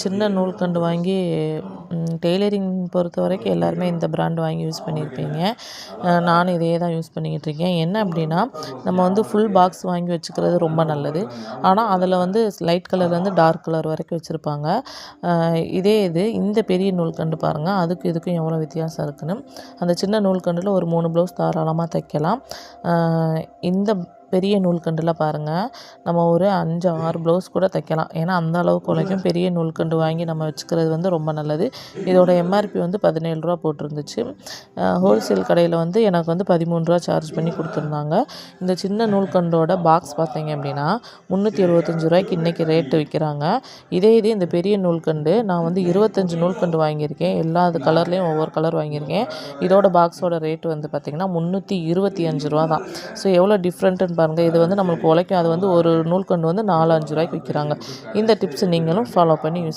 சின்ன நூல்கண்டு வாங்கி டெய்லரிங் பொறுத்த வரைக்கும் எல்லாருமே இந்த பிராண்ட் வாங்கி யூஸ் பண்ணியிருப்பீங்க. நானும் இதே தான் யூஸ் பண்ணிக்கிட்டு இருக்கேன். என்ன அப்படின்னா, நம்ம வந்து ஃபுல் பாக்ஸ் வாங்கி வச்சுக்கிறது ரொம்ப நல்லது. ஆனால் அதில் வந்து லைட் கலர்லேருந்து டார்க் கலர் வரைக்கும் வச்சுருப்பாங்க. இதே இந்த பெரிய நூல்கண்டு பாருங்கள், அதுக்கும் இதுக்கும் எவ்வளோ வித்தியாசம் இருக்குன்னு. அந்த சின்ன நூல்கண்டில் ஒரு 3 ப்ளவுஸ் தாராளமாக தைக்கலாம். இந்த பெரிய நூல்கண்டில் பாருங்கள், நம்ம ஒரு 5, 6 ப்ளவுஸ் கூட தைக்கலாம். ஏன்னா அந்த அளவுக்கு உழைக்கும். பெரிய நூல்கண்டு வாங்கி நம்ம வச்சுக்கிறது வந்து ரொம்ப நல்லது. இதோட எம்ஆர்பி வந்து ரூ. 17 போட்டிருந்துச்சு. ஹோல்சேல் கடையில் வந்து எனக்கு வந்து ரூ. 13 சார்ஜ் பண்ணி கொடுத்துருந்தாங்க. இந்த சின்ன நூல்கண்டோட பாக்ஸ் பார்த்தீங்க அப்படின்னா ரூ. 375 இன்றைக்கி ரேட்டு விற்கிறாங்க. இதே இந்த பெரிய நூல்கண்டு நான் வந்து 25 நூல்கண்டு வாங்கியிருக்கேன். எல்லா கலர்லேயும் ஒவ்வொரு கலர் வாங்கியிருக்கேன். இதோட பாக்ஸோட ரேட்டு வந்து பார்த்திங்கன்னா ரூ. 325 தான். ஸோ எவ்வளோ டிஃப்ரெண்ட்டுன்னு பாருங்கள். இது வந்து நம்மளுக்கு உழைக்கும். அது வந்து ஒரு நூல்கண்டு வந்து 4, 5 விற்கிறாங்க. இந்த டிப்ஸ் நீங்களும் ஃபாலோ பண்ணி யூஸ்